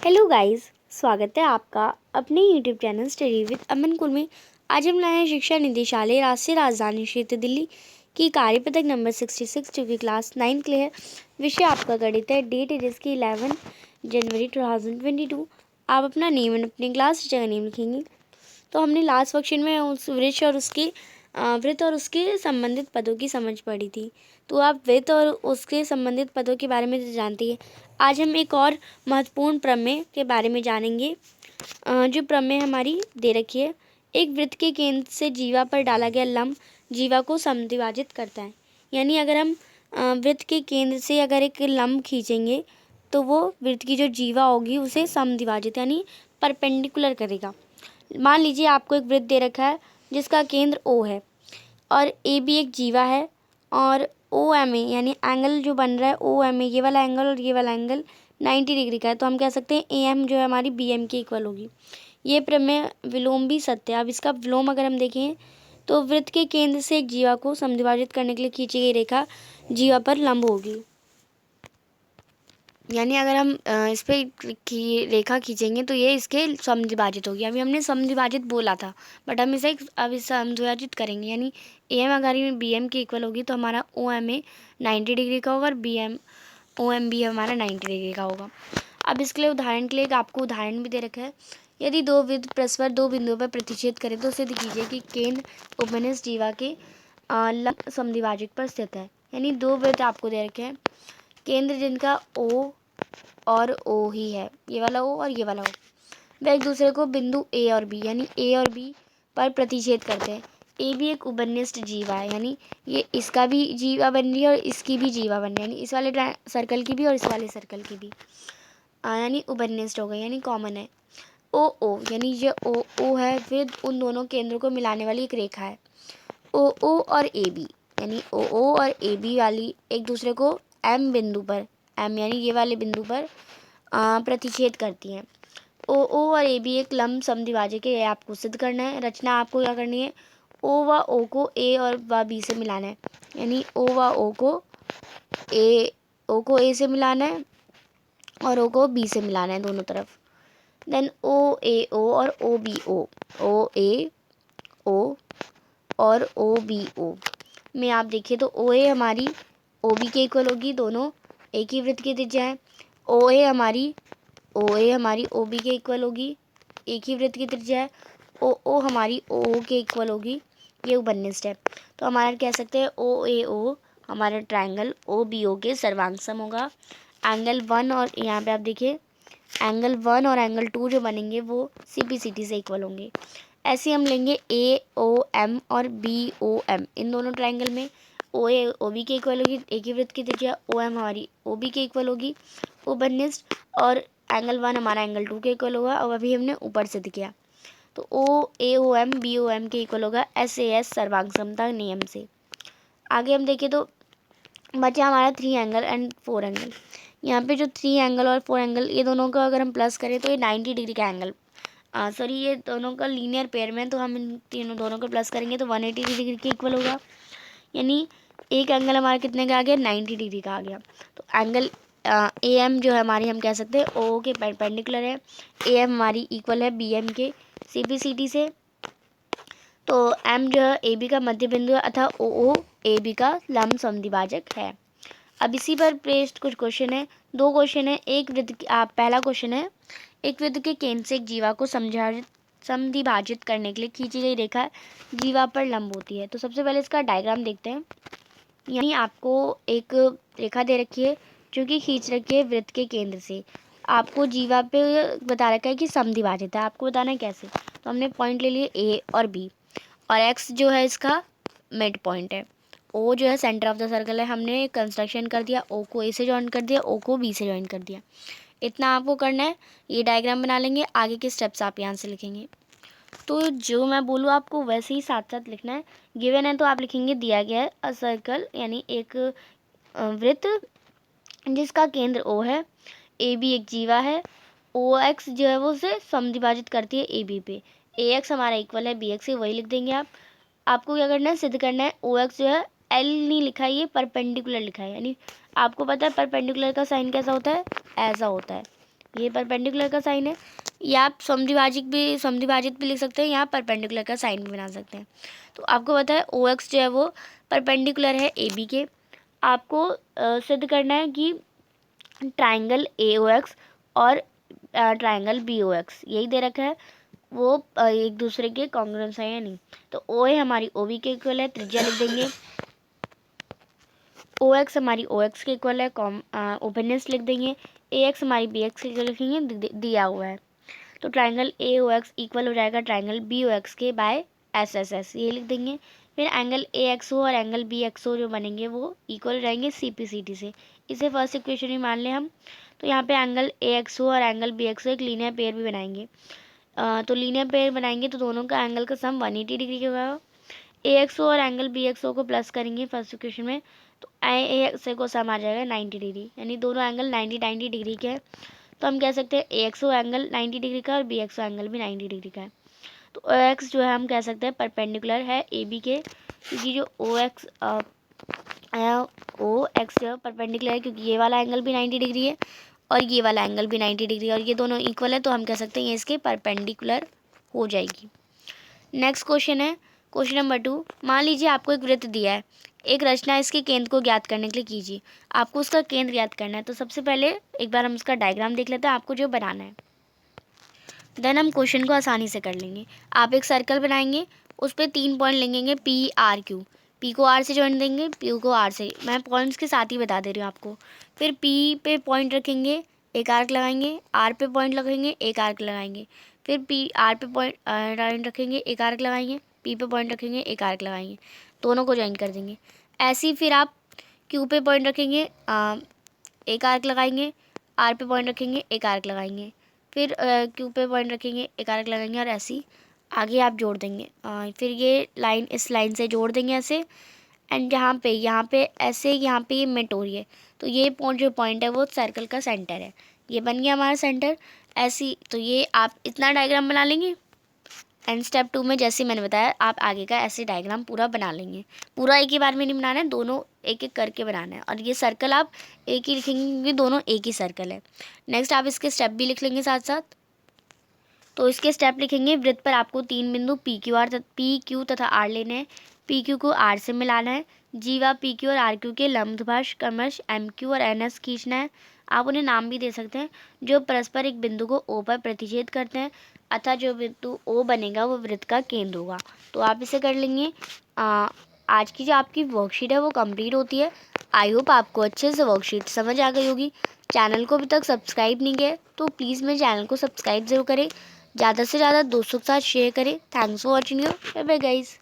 Hello guys, स्वागत है आपका अपने यूट्यूब चैनल स्टडी विद अमन कुल में। आज हम लाए हैं शिक्षा निदेशालय राष्ट्रीय राजधानी क्षेत्र दिल्ली की कार्यपत्रक नंबर 66 जो कि क्लास 9 के लिए है। विषय आपका गणित है। डेट है जिसकी 11 जनवरी 2022। आप अपना नेम और अपनी क्लास जगह नेम लिखेंगे। तो हमने लास्ट वर्कशीट में उस वृत्त और उसके संबंधित पदों की समझ पड़ी थी। तो आप वृत्त और उसके संबंधित पदों के बारे में तो जानती है। आज हम एक और महत्वपूर्ण प्रमेय के बारे में जानेंगे। जो प्रमेय हमारी दे रखी है, एक वृत्त के केंद्र से जीवा पर डाला गया लंब जीवा को समद्विभाजित करता है। यानी अगर हम वृत्त के केंद्र से अगर एक लंब खींचेंगे तो वो वृत्त की जो जीवा होगी उसे समद्विभाजित यानी परपेंडिकुलर करेगा। मान लीजिए आपको एक वृत्त दे रखा है जिसका केंद्र ओ है और ए भी एक जीवा है और ओ एम ए यानी एंगल जो बन रहा है ओ एम ए, ये वाला एंगल और ये वाला एंगल 90 डिग्री का है। तो हम कह सकते हैं ए एम जो है हमारी बी एम के इक्वल होगी। ये प्रमेय विलोम भी सत्य है। अब इसका विलोम अगर हम देखें तो वृत्त के केंद्र से एक जीवा को समद्विभाजित करने के लिए खींची गई रेखा जीवा पर लंब होगी। यानी अगर हम इस पर रेखा खींचेंगे तो ये इसके समद्विभाजित होगी। अभी हमने समद्विभाजित बोला था बट हम इसे अब समद्विभाजित करेंगे। यानी ए एम अगर बी एम के इक्वल होगी तो हमारा ओ एम ए 90 डिग्री का होगा और B M O M B हमारा 90 डिग्री का होगा। अब इसके लिए उदाहरण के लिए आपको उदाहरण भी दे रखा है। यदि दो वृत्त परस्पर दो बिंदुओं पर प्रतिच्छेद करें तो सिद्ध कीजिए कि केंद्र उपनिष्ठ जीवा के लंब समद्विभाजक पर स्थित है। यानी दो वृत्त आपको दे रखे हैं, केंद्र जिनका ओ और ओ ही है, ये वाला ओ और ये वाला ओ, वे एक दूसरे को बिंदु ए और बी यानी ए और बी पर प्रतिच्छेद करते हैं। ए भी एक उपनिष्ठ जीवा है, यानी ये इसका भी जीवा बन रही है और इसकी भी जीवा बन रही है, यानी इस वाले सर्कल की भी और इस वाले सर्कल की भी, यानी उपनिष्ठ हो गई यानी कॉमन है। ओ ओ यानी ये ओ ओ है, फिर उन दोनों केंद्रों को मिलाने वाली एक रेखा है। ओ ओ और ए बी यानी ओ ओ और ए बी वाली एक दूसरे को एम बिंदु पर, एम यानी ये वाले बिंदु पर प्रतिच्छेद करती हैं। ओ ओ और ए बी एक लंब समद्विभाजक है, ये आपको सिद्ध करना है। रचना आपको क्या करनी है, ओ व ओ को ए और व बी से मिलाना है। यानी ओ व ओ को ए से मिलाना है और ओ को बी से मिलाना है दोनों तरफ। देन ओ ए ओ और ओ बी ओ ए ओ और ओ बी ओ में आप देखिए तो ओ ए हमारी ओ बी के इक्वल होगी, दोनों एक ही वृत्त की त्रिज्या है। ओ ए हमारी ओ बी के इक्वल होगी, एक ही वृत्त की त्रिज्या है। ओ हमारी ओ के इक्वल होगी, ये उपनिष्ठ है। तो हमारा कह सकते हैं ओ ए ओ हमारा ट्रायंगल ओ बी ओ के सर्वांग सम होगा। एंगल 1 और यहाँ पे आप देखिए एंगल 1 और एंगल 2 जो बनेंगे वो सी पी सी टी से इक्वल होंगे। ऐसे हम लेंगे ए ओ एम और बी ओ एम, इन दोनों ट्रायंगल में ओ ए ओ बी के इक्वल होगी, एक ही वृत्त की त्रिज्या। ओ एम हमारी ओ बी के इक्वल होगी उपनिष्ठ, और एंगल 1 हमारा एंगल 2 के इक्वल होगा। और अभी हमने ऊपर सिद्ध किया तो O A O M B O M के इक्वल होगा एस ए एस सर्वांग समता नियम से। आगे हम देखें तो बचा हमारा 3 एंगल एंड 4 एंगल। यहाँ पे जो 3 एंगल और 4 एंगल ये दोनों का अगर हम प्लस करें तो ये 90 डिग्री का एंगल, सॉरी ये दोनों का लीनियर पेयर में, तो हम इन तीनों दोनों को प्लस करेंगे तो 180 डिग्री के इक्वल होगा। यानी एक एंगल हमारा कितने का आ गया, 90 डिग्री का आ गया। तो एंगल ए एम जो है हमारी हम कह सकते हैं ओ के परपेंडिकुलर है। ए एम हमारी इक्वल है बी एम के सी पी सी टी से। तो एम जो है ए बी का मध्य बिंदु है अतः ओ ओ ए बी का लंब समद्विभाजक है। अब इसी पर बेस्ड कुछ क्वेश्चन है, 2 क्वेश्चन है। एक वृत्त पहला क्वेश्चन है, एक वृत्त के केंद्र से एक जीवा को समद्विभाजित करने के लिए खींची गई रेखा जीवा पर लंब होती है। तो सबसे पहले इसका डायग्राम देखते हैं। यानी आपको एक रेखा दे रखी है जो कि खींच रखी है वृत्त के केंद्र से, आपको जीवा पे बता रखा है कि समद्विभाजित है, आपको बताना है कैसे। तो हमने पॉइंट ले लिए ए और बी और एक्स जो है इसका मिड पॉइंट है, ओ जो है सेंटर ऑफ द सर्कल है। हमने कंस्ट्रक्शन कर दिया, ओ को ए से ज्वाइन कर दिया, ओ को बी से ज्वाइन कर दिया। इतना आपको करना है, ये डायग्राम बना लेंगे, आगे के स्टेप्स आप यहाँ से लिखेंगे। तो जो मैं बोलूँ आपको वैसे ही साथ साथ लिखना है। गिवन है तो आप लिखेंगे दिया गया है अ सर्कल यानी एक वृत्त जिसका केंद्र ओ है, ए बी एक जीवा है, ओ एक्स जो है वो उसे समद्विभाजित करती है ए बी पे। ए एक्स हमारा इक्वल है बी एक्स से, वही लिख देंगे आप। आपको क्या करना है, सिद्ध करना है ओ एक्स जो है एल नहीं लिखा है, ये परपेंडिकुलर लिखा है। यानी आपको पता है परपेंडिकुलर का साइन कैसा होता है, ऐसा होता है। ये परपेंडिकुलर का साइन है। या आप समद्विभाजित भी लिख सकते हैं, या परपेंडिकुलर का साइन भी बना सकते हैं। तो आपको पता है OX जो है वो परपेंडिकुलर है AB के। आपको सिद्ध करना है कि ट्राइंगल AOX और ट्राइंगल BOX यही दे रखा है, वो एक दूसरे के कॉन्ग्रुएंस है या नहीं। तो OA हमारी OB के इक्वल है, त्रिज्या लिख देंगे। OX हमारी OX के इक्वल है, ओपननेस लिख देंगे। AX हमारी BX के इक्वल लिखेंगे, दिया हुआ है। तो ट्राइंगल AOX इक्वल हो जाएगा ट्राइंगल BOX के बाय SSS, ये लिख देंगे। फिर एंगल AXO और एंगल BXO जो बनेंगे वो इक्वल हो जाएंगे CPCT से। इसे फर्स्ट इक्वेशन ही मान लें हम। तो यहाँ पे एंगल AXO और एंगल BXO एक लीनियर पेयर भी बनाएंगे। तो लीनियर पेयर बनाएंगे तो दोनों का एंगल का सम 180 डिग्री का होगा। AXO और एंगल BXO को प्लस करेंगे फर्स्ट इक्वेशन में, तो AXO को सम आ जाएगा 90 डिग्री, यानी दोनों एंगल 90 डिग्री के हैं। तो हम कह सकते हैं AXO एंगल 90 डिग्री का और BXO एंगल भी 90 डिग्री का है। तो OX जो है हम कह सकते हैं परपेंडिकुलर है AB के, क्योंकि जो OX जो है परपेंडिकुलर है, क्योंकि ये वाला एंगल भी 90 डिग्री है और ये वाला एंगल भी 90 डिग्री है, और ये दोनों इक्वल है, तो हम कह सकते हैं ये इसके परपेंडिकुलर हो जाएगी। नेक्स्ट क्वेश्चन है क्वेश्चन नंबर 2। मान लीजिए आपको एक वृत्त दिया है, एक रचना, इसके केंद्र को ज्ञात करने के लिए कीजिए। आपको उसका केंद्र ज्ञात करना है। तो सबसे पहले एक बार हम इसका डायग्राम देख लेते हैं, आपको जो बनाना है, देन हम क्वेश्चन को आसानी से कर लेंगे। आप एक सर्कल बनाएंगे, उस पर 3 पॉइंट लेंगे, PRQ। P को R से जॉइन देंगे, Q को R से, मैं पॉइंट्स के साथ ही बता दे रही हूँ आपको। फिर P पे पॉइंट रखेंगे, एक आर्क लगाएंगे, R पे पॉइंट लगाएंगे, एक आर्क लगाएंगे। फिर R पे पॉइंट रखेंगे, एक आर्क लगाएंगे, P पे पॉइंट रखेंगे, एक आर्क लगाएंगे, दोनों को ज्वाइन कर देंगे। ऐसे ही फिर आप Q पे पॉइंट रखेंगे, एक आर्क लगाएंगे, R पे पॉइंट रखेंगे, एक आर्क लगाएंगे, फिर Q पे पॉइंट रखेंगे, एक आर्क लगाएंगे, और ऐसे ही आगे आप जोड़ देंगे। फिर ये लाइन इस लाइन से जोड़ देंगे ऐसे, एंड यहाँ पे ऐसे, यहाँ पे ये मेट हो रही है, तो ये जो पॉइंट है वो सर्कल का सेंटर है। ये बन गया हमारा सेंटर। ऐसी तो ये आप इतना डायग्राम बना लेंगे, एंड स्टेप 2 में जैसे मैंने बताया आप आगे का ऐसे डायग्राम पूरा बना लेंगे। पूरा एक ही बार में नहीं बनाना है, दोनों एक एक करके बनाना है। और ये सर्कल आप एक ही लिखेंगे क्योंकि दोनों एक ही सर्कल है। नेक्स्ट आप इसके स्टेप भी लिख लेंगे साथ साथ। तो इसके स्टेप लिखेंगे, वृत्त पर आपको 3 बिंदु PQ तथा R लेने हैं। PQ को R से मिलाना है। जीवा PQ और RQ के लंबद्विभाजक क्रमश MQ और NS खींचना है। आप उन्हें नाम भी दे सकते हैं, जो परस्पर एक बिंदु को O पर प्रतिच्छेद करते हैं, अतः जो बिंदु O बनेगा वो वृत्त का केंद्र होगा। तो आप इसे कर लेंगे। आज की जो आपकी वर्कशीट है वो कंप्लीट होती है। आई होप आपको अच्छे से वर्कशीट समझ आ गई होगी। चैनल को अभी तक सब्सक्राइब नहीं किया तो प्लीज़ मेरे चैनल को सब्सक्राइब ज़रूर करें, ज़्यादा से ज़्यादा दोस्तों के साथ शेयर करें। Thanks for watching you, bye bye guys.